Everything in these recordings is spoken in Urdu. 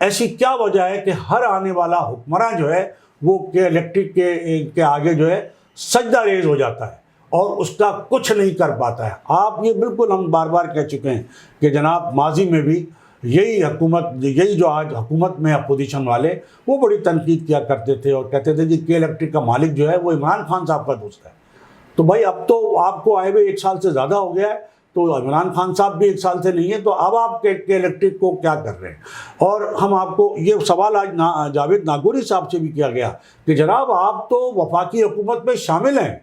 ایسی کیا وجہ ہے کہ ہر آنے والا حکمراں جو ہے وہ کے الیکٹرک کے آگے جو ہے سجدہ ریز ہو جاتا ہے اور اس کا کچھ نہیں کر پاتا ہے؟ آپ یہ بالکل ہم بار بار کہہ چکے ہیں کہ جناب ماضی میں بھی یہی حکومت، یہی جو آج حکومت میں اپوزیشن والے، وہ بڑی تنقید کیا کرتے تھے اور کہتے تھے کہ کے الیکٹرک کا مالک جو ہے وہ عمران خان صاحب کا دوست ہے۔ تو بھائی اب تو آپ کو آئے ہوئے 1 سال سے زیادہ ہو گیا ہے، تو عمران خان صاحب بھی 1 سال سے نہیں ہے، تو اب آپ کے الیکٹرک کو کیا کر رہے ہیں؟ اور ہم آپ کو یہ سوال آج جاوید ناگوری صاحب سے بھی کیا گیا کہ جناب آپ تو وفاقی حکومت میں شامل ہیں،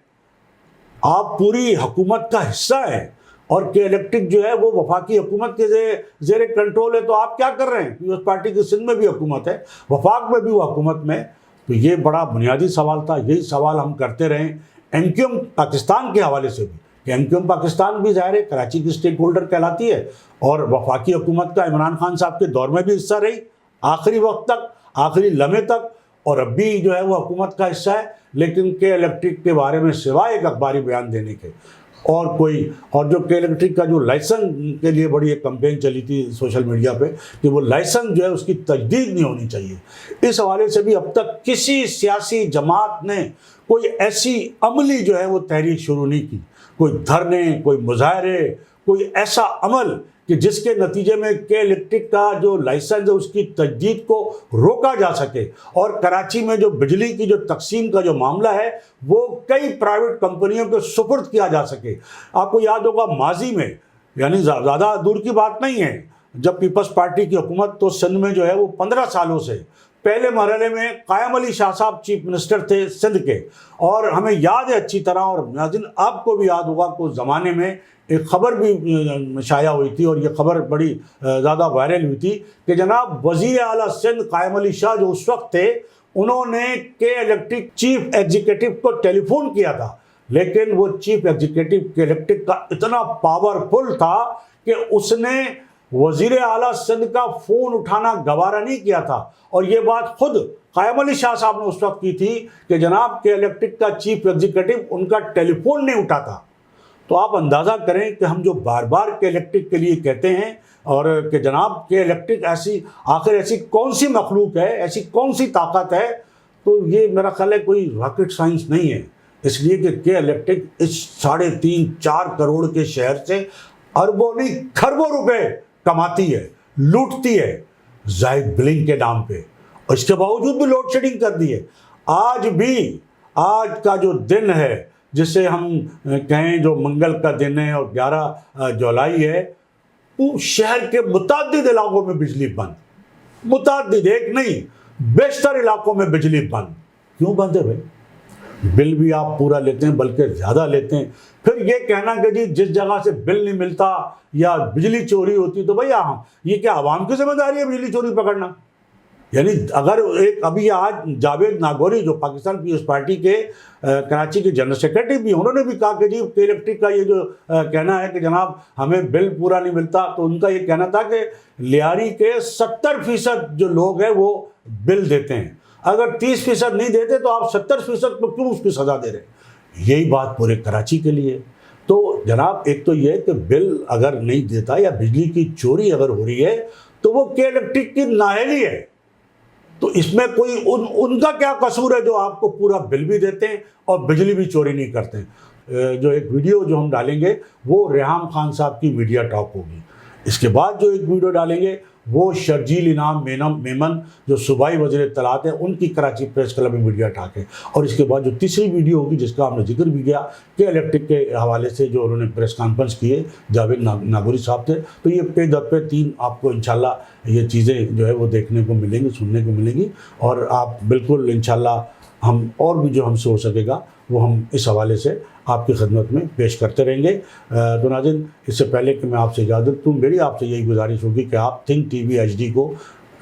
آپ پوری حکومت کا حصہ ہیں، اور کہ الیکٹرک جو ہے وہ وفاقی حکومت کے زیر کنٹرول ہے، تو آپ کیا کر رہے ہیں؟ پیپلز پارٹی کی سندھ میں بھی حکومت ہے، وفاق میں بھی وہ حکومت میں۔ تو یہ بڑا بنیادی سوال تھا، یہی سوال ہم کرتے رہے ایم کیو ایم پاکستان کے حوالے سے بھی، کہ ایم کیو ایم پاکستان بھی ظاہر ہے کراچی کی اسٹیک ہولڈر کہلاتی ہے، اور وفاقی حکومت کا عمران خان صاحب کے دور میں بھی حصہ رہی آخری وقت تک، آخری لمحے تک، اور اب بھی جو ہے وہ حکومت کا حصہ ہے، لیکن کے الیکٹرک کے بارے میں سوائے ایک اخباری بیان دینے کے اور جو کے الیکٹرک کا جو لائسنس کے لیے بڑی ایک کمپین چلی تھی سوشل میڈیا پہ کہ وہ لائسنس جو ہے اس کی تجدید نہیں ہونی چاہیے، اس حوالے سے بھی اب تک کسی سیاسی جماعت نے کوئی ایسی عملی جو ہے وہ تحریک شروع نہیں کی، کوئی دھرنے، کوئی مظاہرے، کوئی ایسا عمل کہ جس کے نتیجے میں کے الیکٹرک کا جو لائسنس ہے اس کی تجدید کو روکا جا سکے، اور کراچی میں جو بجلی کی جو تقسیم کا جو معاملہ ہے وہ کئی پرائیویٹ کمپنیوں کے سپرد کیا جا سکے۔ آپ کو یاد ہوگا ماضی میں، یعنی زیادہ دور کی بات نہیں ہے، جب پیپلز پارٹی کی حکومت تو سندھ میں جو ہے وہ 15 سالوں سے پہلے مرحلے میں قائم علی شاہ صاحب چیف منسٹر تھے سندھ کے، اور ہمیں یاد ہے اچھی طرح، اور ناظرین آپ کو بھی یاد ہوگا کہ اس زمانے میں ایک خبر بھی شائع ہوئی تھی، اور یہ خبر بڑی زیادہ وائرل ہوئی تھی کہ جناب وزیر اعلیٰ سندھ قائم علی شاہ جو اس وقت تھے، انہوں نے کے الیکٹرک چیف ایگزیکٹو کو ٹیلی فون کیا تھا، لیکن وہ چیف ایگزیکٹو کے الیکٹرک کا اتنا پاورفل تھا کہ اس نے وزیر اعلیٰ سندھ کا فون اٹھانا گوارا نہیں کیا تھا، اور یہ بات خود قائم علی شاہ صاحب نے اس وقت کی تھی کہ جناب کے الیکٹرک کا چیف ایگزیکٹو ان کا ٹیلی فون نہیں اٹھاتا۔ تو آپ اندازہ کریں کہ ہم جو بار بار کے الیکٹرک کے لیے کہتے ہیں، اور کہ جناب کے الیکٹرک آخر ایسی کون سی مخلوق ہے، ایسی کون سی طاقت ہے، تو یہ میرا خیال ہے کوئی راکٹ سائنس نہیں ہے، اس لیے کہ کے الیکٹرک اس 3.5-4 کروڑ کے شہر سے اربوں نہیں کھربوں روپے کماتی ہے، لوٹتی ہے زائد بلنگ کے نام پہ، اور اس کے باوجود بھی لوڈ شیڈنگ کر دی ہے۔ آج بھی آج کا جو دن ہے جسے ہم کہیں جو منگل کا دن ہے اور 11 جولائی ہے، وہ شہر کے متعدد علاقوں میں بجلی بند، متعدد، ایک نہیں بیشتر علاقوں میں بجلی بند۔ کیوں بند ہے بھائی؟ بل بھی آپ پورا لیتے ہیں بلکہ زیادہ لیتے ہیں، پھر یہ کہنا کہ جی جس جگہ سے بل نہیں ملتا یا بجلی چوری ہوتی، تو بھائی یہ کیا عوام کی ذمہ داری ہے بجلی چوری پکڑنا؟ یعنی اگر ایک ابھی آج جاوید ناگوری جو پاکستان پیپلز پارٹی کے کراچی کے جنرل سیکرٹری بھی، انہوں نے بھی کہا کہ جی کے الیکٹرک کا یہ جو کہنا ہے کہ جناب ہمیں بل پورا نہیں ملتا، تو ان کا یہ کہنا تھا کہ لیاری کے 70% جو لوگ ہیں وہ بل دیتے ہیں، اگر 30% نہیں دیتے تو آپ 70% کو کیوں اس کی سزا دے رہے ہیں؟ یہی بات پورے کراچی کے لیے۔ تو جناب ایک تو یہ کہ بل اگر نہیں دیتا یا بجلی کی چوری اگر ہو رہی ہے تو وہ کے الیکٹرک کی نااہلی ہے، تو اس میں کوئی ان کا کیا قصور ہے جو آپ کو پورا بل بھی دیتے ہیں اور بجلی بھی چوری نہیں کرتے ہیں؟ جو ایک ویڈیو جو ہم ڈالیں گے وہ ریحام خان صاحب کی میڈیا ٹاک ہوگی، اس کے بعد جو ایک ویڈیو ڈالیں گے وہ شرجیل انعام میمن جو صوبائی وزیر اطلاعات ہیں ان کی کراچی پریس کلب میں میڈیا ٹاک ہے، اور اس کے بعد جو تیسری ویڈیو ہوگی جس کا ہم نے ذکر بھی کیا کہ الیکٹرک کے حوالے سے جو انہوں نے پریس کانفرنس کیے جاوید ناگوری صاحب تھے، تو یہ پہ در پہ 3 آپ کو انشاءاللہ یہ چیزیں جو ہے وہ دیکھنے کو ملیں گی، سننے کو ملیں گی، اور آپ بالکل انشاءاللہ ہم اور بھی جو ہم سے ہو سکے گا وہ ہم اس حوالے سے آپ کی خدمت میں پیش کرتے رہیں گے۔ تو ناظرین اس سے پہلے کہ میں آپ سے اجازت دوں، میری آپ سے یہی گزارش ہوگی کہ آپ تھنک ٹی وی HD کو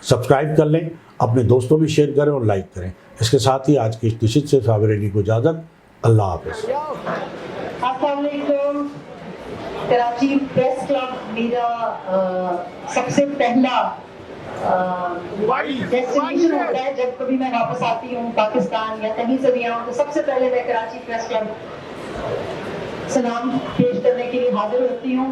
سبسکرائب کر لیں، اپنے دوستوں میں شیئر کریں اور لائک کریں۔ اس کے ساتھ ہی آج کی اس نشست سے صابر علی کو اجازت، اللہ حافظ۔ السلام علیکم۔ کراچی پریس کلب میرا سب سے پہلا ڈیسٹینیشن ہوتا ہے، جب کبھی میں واپس آتی ہوں پاکستان یا کہیں سے بھی آؤں تو سب سے پہلے میں کراچی پریس کلب سلام پیش کرنے کے لیے حاضر ہوتی ہوں۔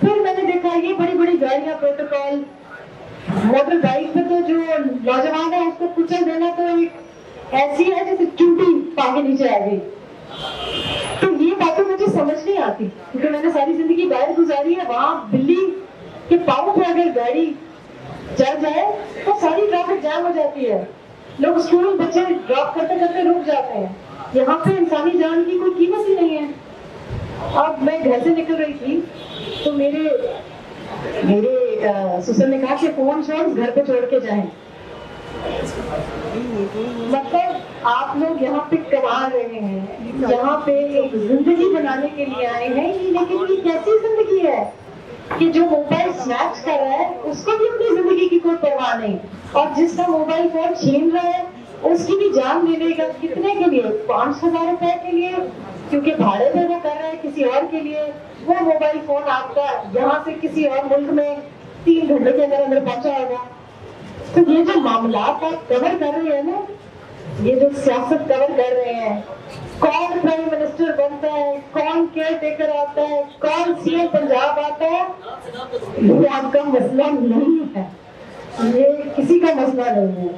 پھر میں نے دیکھا یہ بڑی بڑی گاڑیاں پروٹوکول، موٹر بائک پہ تو جو نوجوان ہے اس کو کچل دینا تو ایک ایسی ہے جیسے چونٹی پاؤں کے نیچے آ گئی. تو یہ باتیں مجھے سمجھ نہیں آتی کیونکہ میں نے ساری زندگی باہر گزاری ہے. وہاں بلی کے پاؤں پہ اگر گاڑی چل جائے تو ساری ٹریفک جام ہو جاتی ہے، لوگ اسکول بچے ڈراپ کرتے کرتے رک جاتے ہیں. یہاں پہ انسانی جان کی کوئی قیمت ہی نہیں ہے. اب میں گھر سے نکل رہی تھی تو میرے سسر نے کہا کہ فون شون گھر پہ چھوڑ کے جائیں. مطلب آپ لوگ یہاں پہ کما رہے ہیں، یہاں پہ ایک زندگی بنانے کے لیے آئے ہیں، لیکن یہ کیسی زندگی ہے کہ جو موبائل سنیچ کر رہا ہے اس کو بھی اپنی زندگی کی کوئی پرواہ نہیں، اور جس کا موبائل فون چھین رہا ہے اس کی بھی جان لے لے گا. کتنے کے لیے؟ 5,000 روپے کے لیے، کیونکہ بھاڑے پہ وہ کر رہا ہے کسی اور کے لیے. وہ موبائل فون آپ کا یہاں سے کسی اور ملک میں 3 گھنٹے کے اندر اندر پہنچا ہوگا. تو یہ جو معاملات آپ کور کر رہے ہیں نا، یہ جو سیاست کور کر رہے ہیں، کون پرائم منسٹر بنتا ہے، کون کیئر ٹیکر آتا ہے، کون سی ایم پنجاب آتا ہے، یہ آپ کا مسئلہ نہیں ہے. یہ کسی کا مسئلہ نہیں ہے.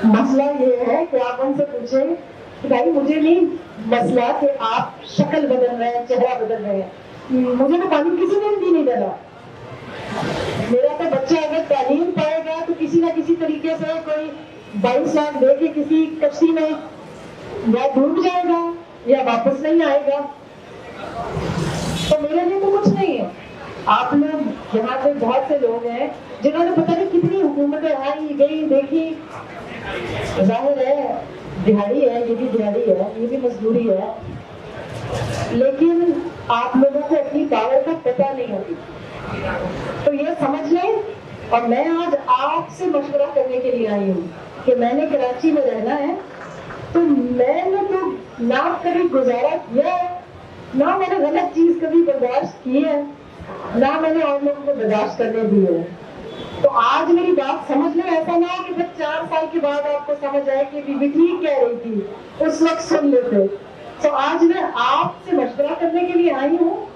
مسئلہ یہ ہے کہ آپ ان سے پوچھیں کہ بھائی مجھے نہیں مسئلہ کہ آپ شکل بدل رہے ہیں، چہرہ بدل رہے ہیں. مجھے تو تعلیم کسی نے بھی نہیں دینا. میرا تو بچہ اگر تعلیم پائے گا تو کسی نہ کسی طریقے سے کوئی 22 لاکھ دے کے کسی کشتی میں یا ڈوب جائے گا یا واپس نہیں آئے گا. تو میرے لیے تو کچھ نہیں ہے. آپ لوگ یہاں پہ بہت سے لوگ ہیں جنہوں نے پتہ نہیں کتنی حکومتیں آئی گئی دیکھی. ظاہر ہے دہاڑی ہے، یہ بھی دہاڑی ہے، یہ بھی مزدوری ہے، لیکن آپ لوگوں کو اپنی پاور کا پتہ نہیں ہوتی. تو یہ سمجھ لیں. اور میں آج آپ سے مشورہ کرنے کے لیے آئی ہوں کہ میں نے کراچی میں رہنا ہے، تو میں نے تو نہ کبھی گزارا کیا ہے، نہ میں نے غلط چیز کبھی برداشت کی ہے، نہ میں نے اور لوگوں کو برداشت کرنے دی ہے. تو آج میری بات سمجھ لیں. ایسا نہ ہو کہ پھر 4 سال کے بعد آپ کو سمجھ آئے کہ بی بی ٹھیک کہہ رہی تھی، اس وقت سن لیتے. تو آج میں آپ سے مشورہ کرنے کے لیے آئی ہوں.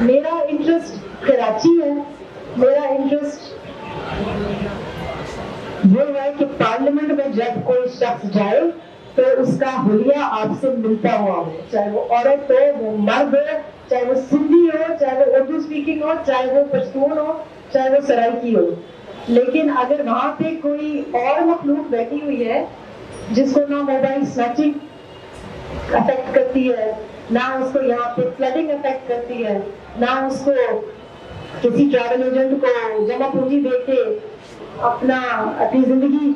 میرا انٹرسٹ کراچی ہے. میرا انٹرسٹ یہ ہے کہ پارلیمنٹ میں جب کوئی شخص جائے تو اس کا حلیہ آپ سے ملتا ہوا ہو، چاہے وہ عورت ہو، وہ مرد ہو، چاہے وہ سندھی ہو، چاہے وہ اردو اسپیکنگ ہو، چاہے وہ پشتون ہو، چاہے وہ سرائکی ہو. لیکن اگر وہاں پہ کوئی اور مخلوق بیٹھی ہوئی ہے جس کو نہ موبائل سنیچنگ افیکٹ کرتی ہے، نہ اس کو یہاں پہ فلڈنگ افیکٹ کرتی ہے، نہ اس کو کسی ٹریول ایجنٹ کو جمع پونجی دے کے اپنی زندگی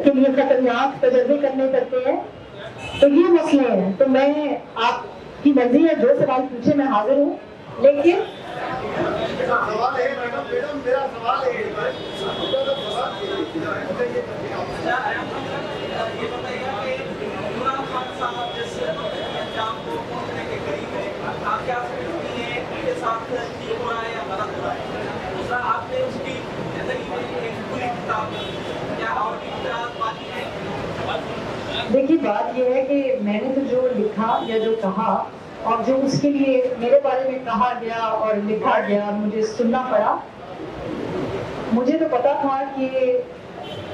کے لیے خطرناک تجربے کرنے پڑتے ہیں، تو یہ مسئلے ہیں. تو میں آپ کی مرضی ہے جو سوال پوچھے میں حاضر ہوں. لیکن میرا سوال ہے دیکھیے بات یہ ہے کہ میں نے تو جو لکھا یا جو کہا اور جو اس کے لیے میرے بارے میں کہا گیا اور لکھا گیا مجھے سننا پڑا. مجھے تو پتا تھا کہ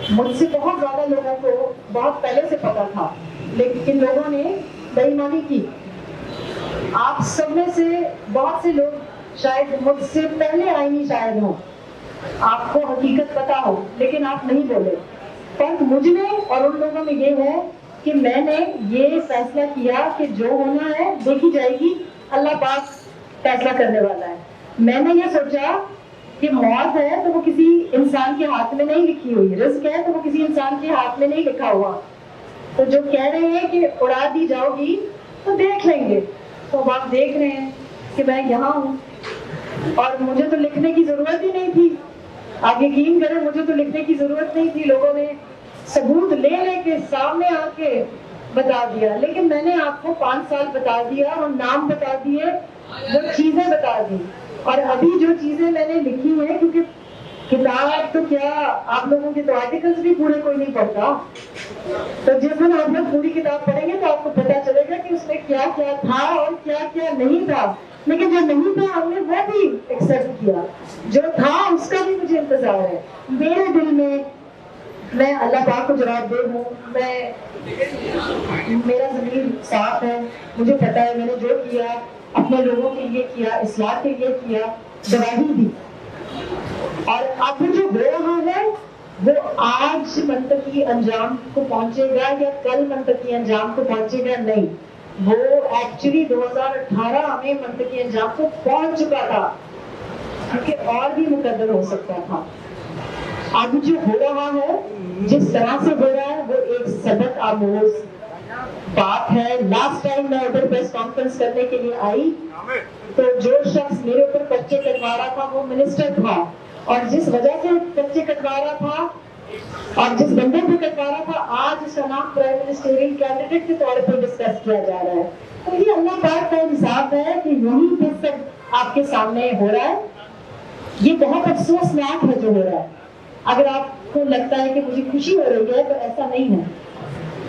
مجھ سے بہت زیادہ لوگوں کو بہت پہلے سے پتا تھا، لیکن لوگوں نے بے ایمانی کی. آپ سب میں سے بہت سے لوگ شاید مجھ سے پہلے آئینی شاید ہوں، آپ کو حقیقت پتا ہو لیکن آپ نہیں بولے. فرق مجھ میں اور ان لوگوں میں یہ ہے کہ میں نے یہ فیصلہ کیا کہ جو ہونا ہے دیکھی جائے گی، اللہ پاک فیصلہ کرنے والا ہے. میں نے یہ سوچا کہ موت ہے تو وہ کسی انسان کے ہاتھ میں نہیں لکھی ہوئی، رزق ہے تو وہ کسی انسان کے ہاتھ میں نہیں لکھا ہوا. تو جو کہہ رہے ہیں کہ اڑا دی جاؤ گی تو دیکھ لیں گے. تو اب آپ دیکھ رہے ہیں کہ میں یہاں ہوں اور مجھے تو لکھنے کی ضرورت ہی نہیں تھی. آپ یقین کریں مجھے تو لکھنے کی ضرورت نہیں تھی. لوگوں نے ثبوت لے لے کے سامنے آ کے بتا دیا، لیکن میں نے آپ کو 5 سال بتا دیا، اور نام بتا دیے، وہ چیزیں بتا دی. اور ابھی جو چیزیں میں نے لکھی ہیں، کیونکہ کتاب تو کیا آپ لوگوں کے تو آرٹیکلس بھی پورے کوئی نہیں پڑھتا، تو جس دن آپ لوگ پوری کتاب پڑھیں گے تو آپ کو پتا چلے گا کہ اس میں کیا کیا تھا اور کیا کیا نہیں تھا. لیکن جو نہیں تھا ہم نے وہ بھی ایکسیپٹ کیا، جو تھا اس کا بھی مجھے انتظار ہے. میرے دل میں اللہ پاک کو جواب دے ہوں، میرا ضمیر صاف ہے، مجھے پتا ہے میں نے جو کیا اپنے لوگوں کے لیے کیا، اصلاح کے لیے کیا، گواہی دی. اور اب جو ہو رہا ہے وہ آج منطقی انجام کو پہنچے گا یا کل منطقی انجام کو پہنچے گا، نہیں، وہ ایکچولی 2018 میں منطقی انجام کو پہنچ چکا تھا، کیونکہ اور بھی مقدر ہو سکتا تھا. اب جو ہو رہا ہے، جس طرح سے ہو رہا ہے، وہ ایک سبق آموز بات ہے. لاسٹ ٹائم میں ادھر پریس کانفرنس کرنے کے لیے آئی تو جو شخص میرے اوپر پرچے کٹوا رہا تھا وہ منسٹر تھا، اور جس وجہ سے پرچے کٹوا رہا تھا اور جس بندے پہ کٹوا رہا تھا، آج اس کا نام پرائم منسٹریل کینڈیڈیٹ کے طور پر ڈسکس کیا جا رہا ہے. تو یہ اللہ پاک کا انصاف ہے کہ یہی پھر سب آپ کے سامنے ہو رہا ہے. یہ بہت افسوسناک ہے جو ہو رہا ہے. اگر آپ کو لگتا ہے کہ مجھے خوشی ہو رہی ہے تو ایسا نہیں ہے.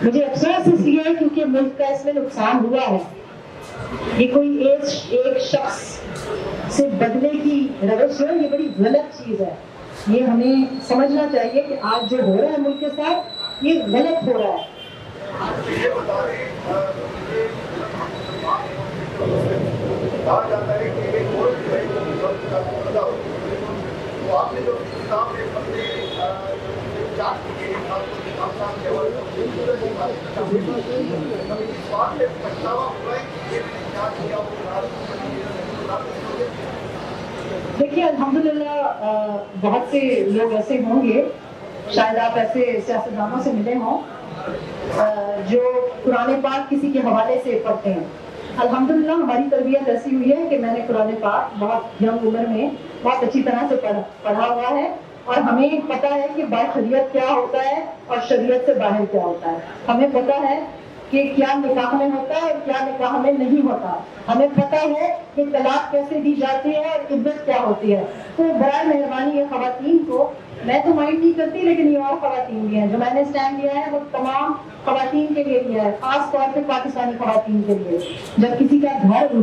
مجھے افسوس اس لیے ہے کیونکہ ملک کا اس میں نقصان ہوا ہے. یہ کوئی ایک شخص سے بدلے کی روش ہے، یہ بڑی غلط چیز ہے. یہ ہمیں سمجھنا چاہیے کہ آج جو ہو رہا ہے ملک کے ساتھ یہ غلط ہو رہا ہے. دیکھیے الحمدللہ بہت سے لوگ ایسے ہوں گے، شاید آپ ایسے سیاستدانوں سے ملے ہوں جو قرآن پاک کسی کے حوالے سے پڑھتے ہیں. الحمدللہ ہماری تربیت ایسی ہوئی ہے کہ میں نے قرآن پاک بہت ینگ عمر میں بہت اچھی طرح سے پڑھا ہوا ہے، اور ہمیں پتہ ہے کہ باخریت کیا ہوتا ہے اور شریعت سے باہر کیا ہوتا ہے. ہمیں پتہ ہے کہ کیا نکاح میں ہوتا ہے اور کیا نکاح میں نہیں ہوتا. ہمیں پتہ ہے کہ طلاق کیسے دی جاتی ہے اور عدت کیا ہوتی ہے. تو برائے مہربانی یہ خواتین کو، میں تو مائنڈ نہیں کرتی لیکن یہ اور خواتین بھی ہیں، جو میں نے اسٹینڈ لیا ہے وہ تمام خواتین کے لیے لیا ہے، خاص طور پہ پاکستانی خواتین کے لیے. جب کسی کا گھر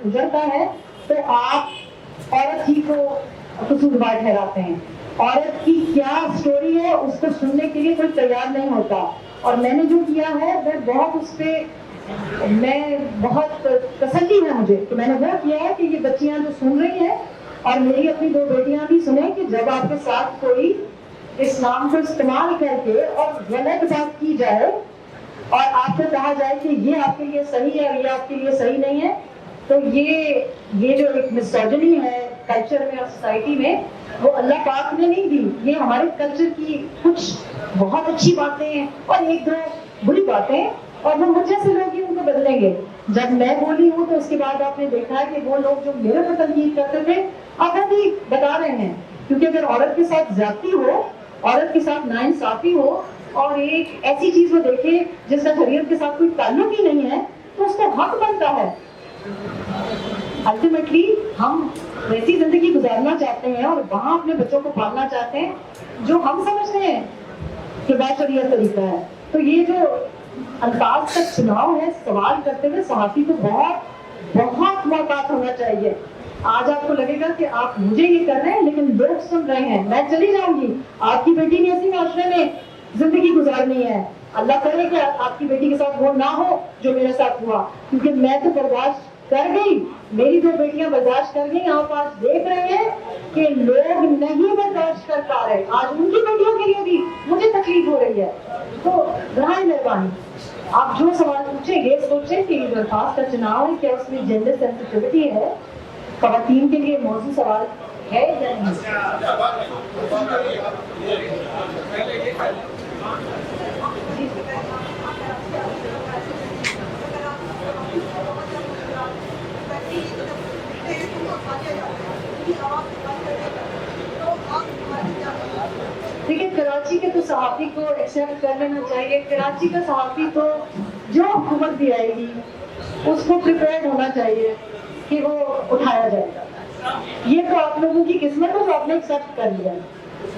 اجڑتا ہے تو آپ عورت ہی کو قصوروار ٹھہراتے ہیں. عورت کی کیا سٹوری ہے اس کو سننے کے لیے کوئی تیار نہیں ہوتا. اور میں نے جو کیا ہے میں بہت اس پہ بہت تسلی ہے مجھے کہ میں نے وہ کیا ہے کہ یہ بچیاں جو سن رہی ہیں اور میری اپنی 2 بیٹیاں بھی سنیں کہ جب آپ کے ساتھ کوئی اسلام کو استعمال کر کے اور غلط بات کی جائے اور آپ کو کہا جائے کہ یہ آپ کے لیے صحیح ہے اور یہ آپ کے لیے صحیح نہیں ہے، تو یہ جو ایک مسوجنی ہے کلچر میں اور سوسائٹی میں، وہ اللہ پاک نے نہیں دی. یہ ہمارے کلچر کی کچھ بہت اچھی باتیں ہیں اور 1-2 بری باتیں، اور وہ مجھ جیسے لوگ ہی ان کو بدلیں گے. جب میں بولی ہوں تو اس کے بعد آپ نے دیکھا ہے کہ وہ لوگ جو میرے پر تنقید کرتے تھے اب وہ بھی بتا رہے ہیں. کیونکہ اگر عورت کے ساتھ زیادتی ہو، عورت کے ساتھ ناانصافی ہو اور ایک ایسی چیز وہ دیکھے جس کا شریعت کے ساتھ کوئی تعلق ہی نہیں ہے، تو اس کو حق بنتا ہے. الٹیمیٹلی ہم ویسی زندگی گزارنا چاہتے ہیں اور وہاں اپنے بچوں کو پالنا چاہتے ہیں جو ہم سمجھتے ہیں کہ باشریعت طریقہ ہے. تو یہ جو الفاظ کا چناؤ ہے سوال کرتے ہوئے صحافی کو بہت بہت محتاط ہونا چاہیے. آج آپ کو لگے گا کہ آپ مجھے یہ کر رہے ہیں لیکن لوگ سن رہے ہیں، میں چلی جاؤں گی. آپ کی بیٹی نے ایسی معاشرے میں زندگی گزارنی ہے، اللہ کرے کہ آپ کی بیٹی کے ساتھ وہ نہ ہو جو میرے ساتھ ہوا، کیونکہ میں تو برداشت کر گئی، میری 2 بیٹیاں برداشت کر گئی. آپ آج دیکھ رہے ہیں کہ لوگ نہیں برداشت کر پا رہے، آج ان کی بیٹیوں کے لیے بھی مجھے تکلیف ہو رہی ہے. تو براہ مہربانی آپ جو سوال پوچھیں گے سوچیں کہ یہ درخواست کا چناؤ ہے، کیا اس میں جینڈر سینسٹیوٹی ہے، خواتین کے لیے موضوع سوال ہے یا نہیں. دیکھیے کراچی کے تو صحافی کو ایکسیپٹ کر لینا چاہیے. کراچی کا صحافی تو جو حکومت بھی آئے گی اس کو پریپیئرڈ ہونا چاہیے کہ وہ اٹھایا جائے گا. یہ تو آپ لوگوں کی قسمت ہے جو آپ نے ایکسیپٹ کر لیا.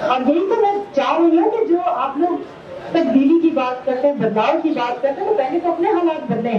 اور یہی تو میں چاہ رہی ہوں کہ جو آپ لوگ تبدیلی کی بات کرتے ہیں، بدلاؤ کی بات کرتے ہیں، تو پہلے تو اپنے حالات بدلیں.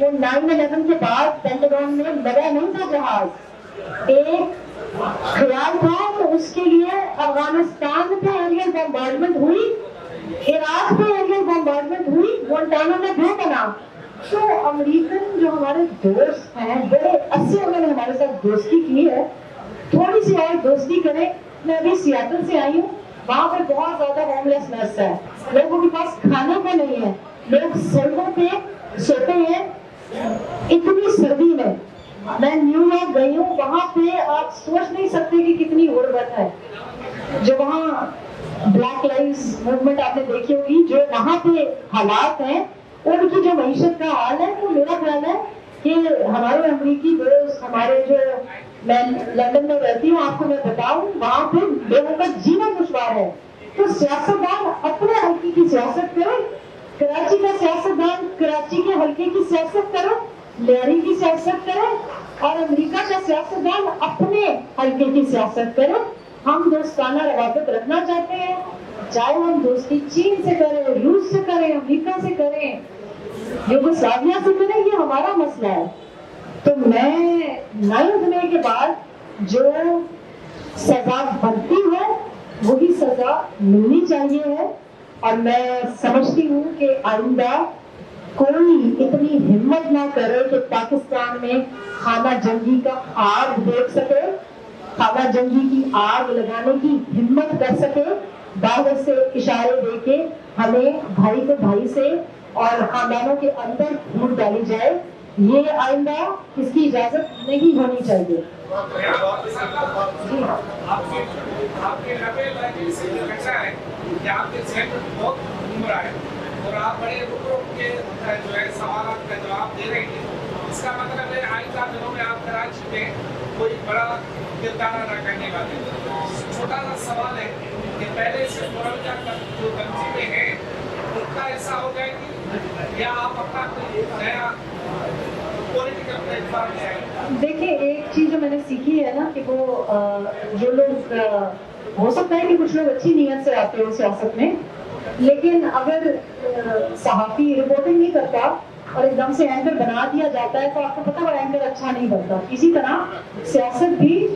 وہ 9/11 کے بعد پینٹاگون میں لگا نہیں تھا جہاز، ایک خیال تھا تو اس کے لیے افغانستان پہ ایریل بمبارڈمنٹ ہوئی، عراق پہ ایریل بمبارڈمنٹ ہوئی، گوانٹانامو میں گھر بنا. تو امریکن جو ہمارے دوست ہیں بڑے اچھے، انہوں نے ہمارے ساتھ دوستی کی ہے، تھوڑی سی اور دوستی کریں. میں ابھی سیاتل سے آئی ہوں، وہاں پہ بہت زیادہ ہوم لیسنس ہے، لوگوں کے پاس کھانے کو نہیں ہے، لوگ سڑکوں پہ سوتے ہیں اتنی سردی میں. میں نیو یارک گئی ہوں، وہاں پہ آپ سوچ نہیں سکتے کہ کتنی غربت ہے. جو وہاں بلیک لائوز موومنٹ آپ نے دیکھی ہوگی، جو وہاں پہ حالات ہیں، ان کی جو معیشت کا حال ہے، تو میرا خیال ہے کہ ہمارے امریکی دوست، ہمارے جو، میں لندن میں رہتی ہوں، آپ کو میں بتاؤں وہاں پہ لوگوں کا جینا دشوار ہے. تو سیاستدان اپنے حلقے کی سیاست کریں، کراچی کا سیاستدان کراچی کے حلقے کی سیاست کرے، لہری کی سیاست کرے، اور امریکہ کا سیاستدان اپنے حلقے کی سیاست کرے. ہم دوستانہ روابط رکھنا چاہتے ہیں، چاہے ہم دوستی چین سے کریں، روس سے کریں، امریکہ سے کریں، یوگوسلاویا سے کریں، یہ ہمارا مسئلہ ہے. تو میں 9 مئی کے بعد جو سزا بنتی ہے وہی سزا ملنی چاہیے ہے. اور میں سمجھتی ہوں کہ آئندہ کوئی اتنی ہمت نہ کرے کہ پاکستان میں خانہ جنگی کا آگ دیکھ سکے، خانہ جنگی کی آگ لگانے کی ہمت کر سکے، باہر سے اشارے دے کے ہمیں بھائی کو بھائی سے اور خاندانوں کے اندر پھوٹ ڈالی جائے. یہ آئندہ اس کی اجازت نہیں ہونی چاہیے. اور آپ بڑے رک رک کے جو ہے سوالات کا جواب دے رہے ہیں. اس کا مطلب ہے آئندہ دنوں میں آپ کراچی میں کوئی بڑا کردار ادا کرنے والے. چھوٹا سا سوال ہے کہ پہلے سے مورچہ جو تنظیمیں ہیں ان کا ایسا ہو جائے گی یا آپ اپنا کوئی نیا پولیٹیکل پلیٹ فارم لے آئیں؟ دیکھیں، ایک چیز جو میں نے سیکھی ہے نا کہ وہ جو لوگ، ہو سکتا ہے کہ کچھ لوگ اچھی نیت سے آتے ہو سیاست میں، لیکن اگر صحافی رپورٹنگ نہیں کرتا اور ایک دم سے اینکر بنا دیا جاتا ہے تو آپ کو پتا وہ اینکر اچھا نہیں بنتا. اسی طرح سیاست بھی،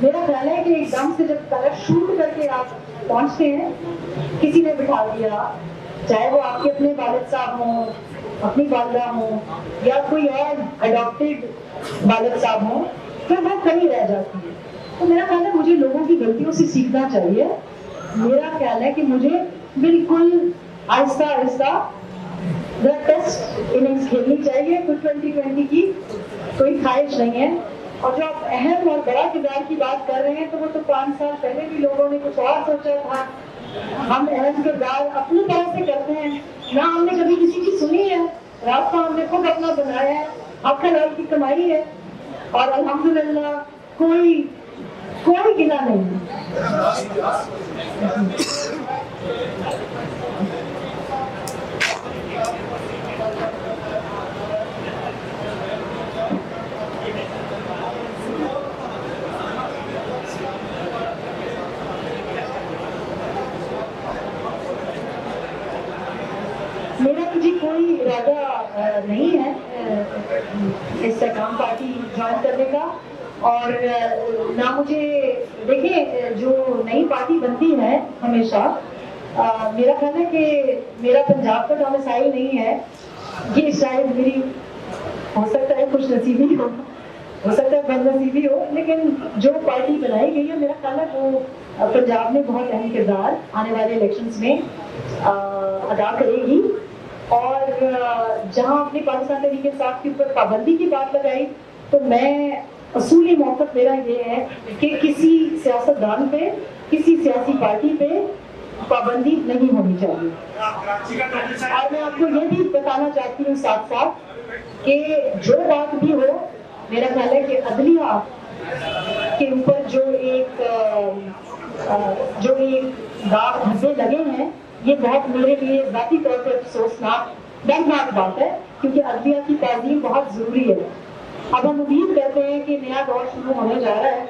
میرا خیال ہے کہ ایک دم سے جب شوٹ کر کے آپ پہنچتے ہیں، کسی نے بٹھا دیا، چاہے وہ آپ کے اپنے والد صاحب ہوں، اپنی والدہ ہوں، یا کوئی اور اڈاپٹیڈ والد صاحب ہوں، پھر وہ کہیں رہ جاتی ہے. تو میرا خیال ہے مجھے لوگوں کی غلطیوں سے سیکھنا چاہیے. میرا خیال ہے کہ مجھے بالکل آہستہ آہستہ ٹیسٹ اننگز کھیلنی چاہیے. کوئی 2020 کی کوئی خواہش نہیں ہے. اور جو آپ اہم اور بڑا کردار کی بات کر رہے ہیں تو وہ تو 5 سال پہلے بھی لوگوں نے کچھ اور سوچا تھا. ہم اہم کردار اپنی طرح سے کرتے ہیں، نہ ہم نے کبھی کسی کی سنی ہے، راستہ ہم نے خود اپنا بنایا ہے، حق حلال کی کمائی ہے، اور الحمدللہ کوئی گناہ نہیں ہے. میرا تو جی کوئی ارادہ نہیں ہے استحکام پارٹی جوائن کرنے کا، اور نہ مجھے، دیکھیں جو نئی پارٹی بنتی ہے ہمیشہ، میرا خیال ہے کہ میرا پنجاب کا ڈومیسائل نہیں ہے. یہ شاید میری ہو سکتا ہے خوش نصیبی ہو سکتا ہے بد نصیبی ہو، لیکن جو پارٹی بنائی گئی ہے میرا خیال ہے وہ پنجاب میں بہت اہم کردار آنے والے الیکشنز میں ادا کرے گی. اور جہاں اپنی پاکستان تحریک انصاف کے اوپر پابندی کی بات لگائی، تو میں اصولی موقف میرا یہ ہے کہ کسی سیاستدان پہ، کسی سیاسی پارٹی پہ پابندی نہیں ہونی چاہیے. اور میں آپ کو یہ بھی بتانا چاہتی ہوں ساتھ ساتھ کہ جو بات بھی ہو، میرا خیال ہے کہ عدلیہ کے اوپر جو ایک داغ دھبے لگے ہیں، یہ بہت میرے لیے ذاتی طور پہ افسوسناک، دردناک بات ہے، کیونکہ عدلیہ کی تعظیم بہت ضروری ہے. اب ہم امید کرتے ہیں کہ نیا دور شروع ہونے جا رہا ہے،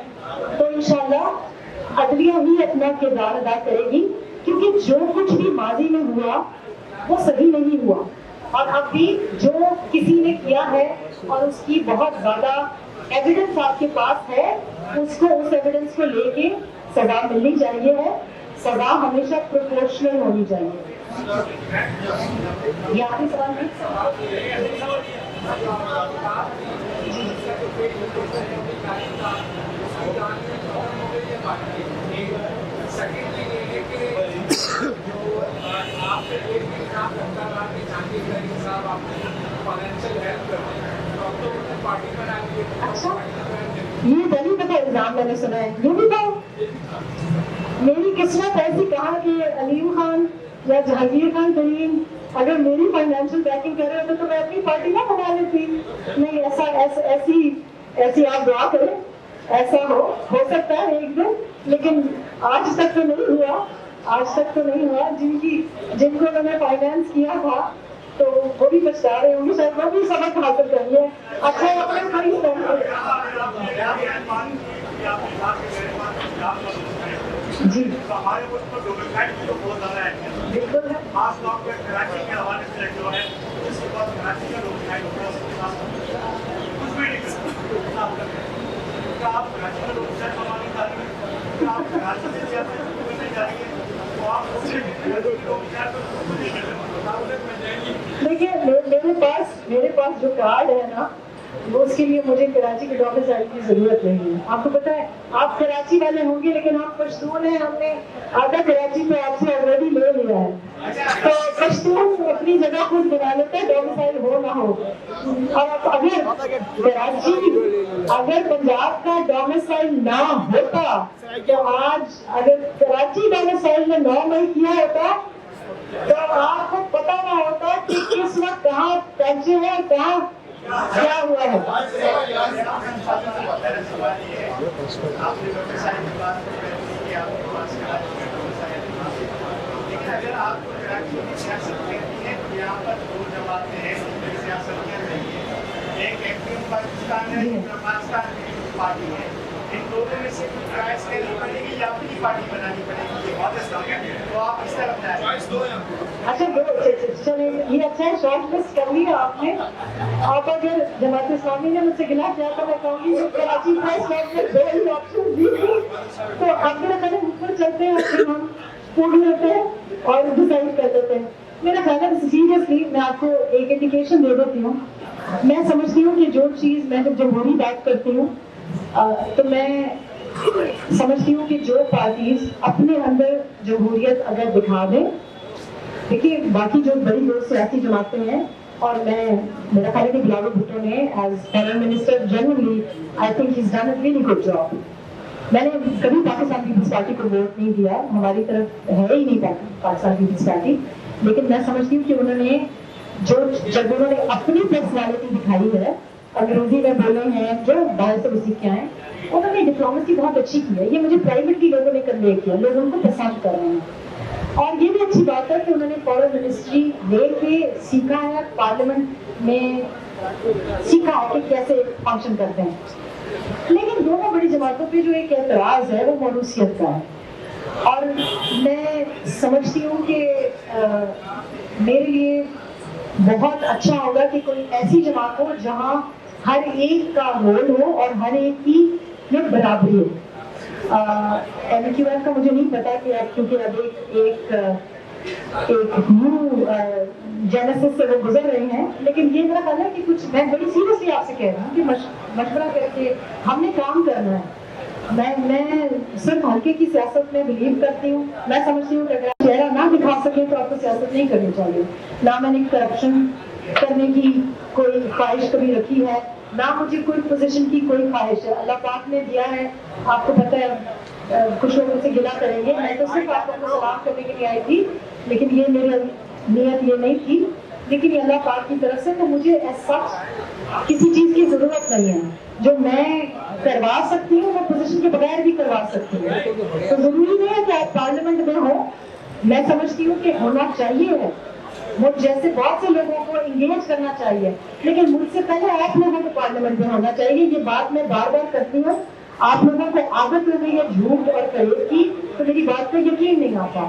تو انشاءاللہ عدلیہ ہی اپنا کردار ادا کرے گی، کیونکہ جو کچھ بھی ماضی میں ہوا وہ صحیح نہیں ہوا. اور اب بھی جو کسی نے کیا ہے اور اس کی بہت زیادہ ایویڈنس آپ کے پاس ہے، اس کو اس ایویڈنس کو لے کے سزا ملنی چاہیے ہے. سزا ہمیشہ پروپورشنل ہونی چاہیے. یہ آخری سوال ہے. اچھا، یہ دلی پہ الزام میں نے سنا ہے. یہ بھی کہو میری قسمت ایسی کہا کہ علیم خان یا جہانگیر خان ترین اگر میری فائنینشیل بیکنگ کر رہے ہوتے تو میں اپنی پارٹی نہ بنا لیتی. نہیں، ایسی آپ دعا کریں ایسا ہو سکتا ہے ایک دن، لیکن آج تک تو نہیں ہوا. جن کو انہوں نے فائنینس کیا تھا تو وہ بھی پچھتا رہے ہوں گے، شاید وہ بھی سبق حاصل کر لیا. اچھا، جی ہمارے ملک میں ڈومیسائل بھی تو بہت زیادہ ہے. بالکل ہے. خاص طور پہ کراچی کے حوالے سے جو ہے اس کے بعد کراچی کا ڈومیسائل ہوتا ہے، اس کے ساتھ کچھ بھی نہیں کرتے. کیا آپ کراچی کا ڈومیسائل بنانے جا رہی ہیں؟ کیا آپ کراچی سے سیاست کرنے جا رہی ہیں؟ تو آپ ڈومیسائل کو نہیں کرتے. دیکھیے، میرے پاس جو کارڈ ہے نا، وہ اس کے لیے مجھے کراچی کے ڈومیسائل کی ضرورت نہیں ہے. آپ کو پتا ہے، آپ کراچی والے ہوں گے لیکن آپ پشتون ہیں. ہم نے آدھا کراچی پہ آپ سے آلریڈی لے لیا ہے. تو پشتون اپنی جگہ خود بنا لیتے ہیں، ڈومیسائل ہو نہ ہو. اور اگر پنجاب کا ڈومیسائل نہ ہوتا تو آج اگر کراچی ڈومیسائل نے 9 مئی کیا ہوتا تو آپ کو پتا نہ ہوتا کہ کس وقت کہاں پہنچے ہیں اور کہاں کیا ہوا ہے. لیکن اگر آپ کو کراچی کی سیاست کرنی ہے تو یہاں پر 2 جماعتیں ہیں سیاست کر رہی ہے. ایک ایکٹیو پاکستان ہے، پاکستان کی پارٹی ہے. ان دونوں میں سے کچھ چوائس کرنی پڑے گی یا اپنی پارٹی بنانی پڑے گی. یہ بہت تو آپ اس طرف جائیں. اچھا، یہ اچھا ہے، شارٹ لسٹ کر لیا آپ نے. آپ اگر جماعت اسلامی نے مجھ سے گلا کیا تو میں کہوں گی کہ کراچی پریس کلب میں 2 ہی آپشن دی تھی. تو آپ میرا خیال ہے اوپر چلتے ہیں، پھر ہم پوڈ لیتے ہیں اور ڈیسائڈ کر دیتے ہیں. میرا خیال ہے سیریسلی میں آپ کو ایک انڈیکیشن دے دیتی ہوں. میں سمجھتی ہوں کہ جو چیز میں جب جمہوری بات کرتی ہوں تو میں سمجھتی ہوں کہ جو پارٹیز اپنے اندر جمہوریت اگر دکھا دیں، دیکھیے باقی جو بڑی دو سیاسی جماعتیں ہیں، اور میرا خیال ہے کہ بلاول بھٹو نے as foreign minister generally I think he is done a really good job. میں نے کبھی پاکستان پیپلز پارٹی کو ووٹ نہیں دیا، ہماری طرف ہے ہی نہیں پاکستان پیپلز پارٹی. لیکن میں سمجھتی ہوں کہ انہوں نے جب انہوں نے اپنی پرسنالٹی دکھائی ہے، انگریزی میں بولے ہیں، جو باہر سے سیکھ کے آئے، انہوں نے ڈپلومیسی بہت اچھی کی ہے. یہ مجھے پرائیویٹلی لوگوں نے کنوے کیا، لوگ ان کو پسند کر رہے ہیں. اور یہ بھی اچھی بات ہے کہ انہوں نے فارن منسٹری لے کے سیکھا ہے، پارلیمنٹ میں سیکھا ہے کہ کیسے فنکشن کرتے ہیں. لیکن دونوں بڑی جماعتوں پہ جو ایک اعتراض ہے وہ موروثیت کا ہے. اور میں سمجھتی ہوں کہ میرے لیے بہت اچھا ہوگا کہ کوئی ایسی جماعت ہو جہاں ہر ایک کا رول ہو اور ہر ایک کی برابری ہو. MQM کا مجھے نہیں پتا کہ اب کیونکہ اب ایک نیو جینیسس سے وہ گزر رہے ہیں، لیکن یہ میرا خیال ہے کہ کچھ میں بڑی سیریسلی آپ سے کہہ رہی ہوں کہ مشورہ کر کے ہم نے کام کرنا ہے. میں صرف ہلکے کی سیاست میں بلیو کرتی ہوں. میں سمجھتی ہوں کہ اگر آپ چہرہ نہ دکھا سکیں تو آپ کو سیاست نہیں کرنی چاہیے. نہ میں نے کرپشن کرنے کی کوئی خواہش کبھی رکھی ہے، نہ مجھے کوئی پوزیشن کی کوئی خواہش ہے. اللہ پاک نے دیا ہے، آپ کو پتہ ہے. کچھ لوگ مجھ سے گلا کریں گے، میں تو صرف آپ کو سلام کرنے کے لیے آئی تھی، لیکن یہ میری نیت یہ نہیں تھی. لیکن یہ اللہ پاک کی طرف سے، تو مجھے ایسا کسی چیز کی ضرورت نہیں ہے. جو میں کروا سکتی ہوں وہ پوزیشن کے بغیر بھی کروا سکتی ہوں. تو ضروری نہیں ہے کہ آپ پارلیمنٹ میں ہوں. میں سمجھتی ہوں کہ ہونا چاہیے ہے، مجھ جیسے بہت سے لوگوں کو انگیج کرنا چاہیے، لیکن مجھ سے پہلے آپ لوگوں کو پارلیمنٹ میں ہونا چاہیے. یہ بات میں بار بار کرتی ہوں. آپ لوگوں کو عادت ہو گئی ہے جھوٹ اور فریب کی، تو میری بات پہ یقین نہیں آتا.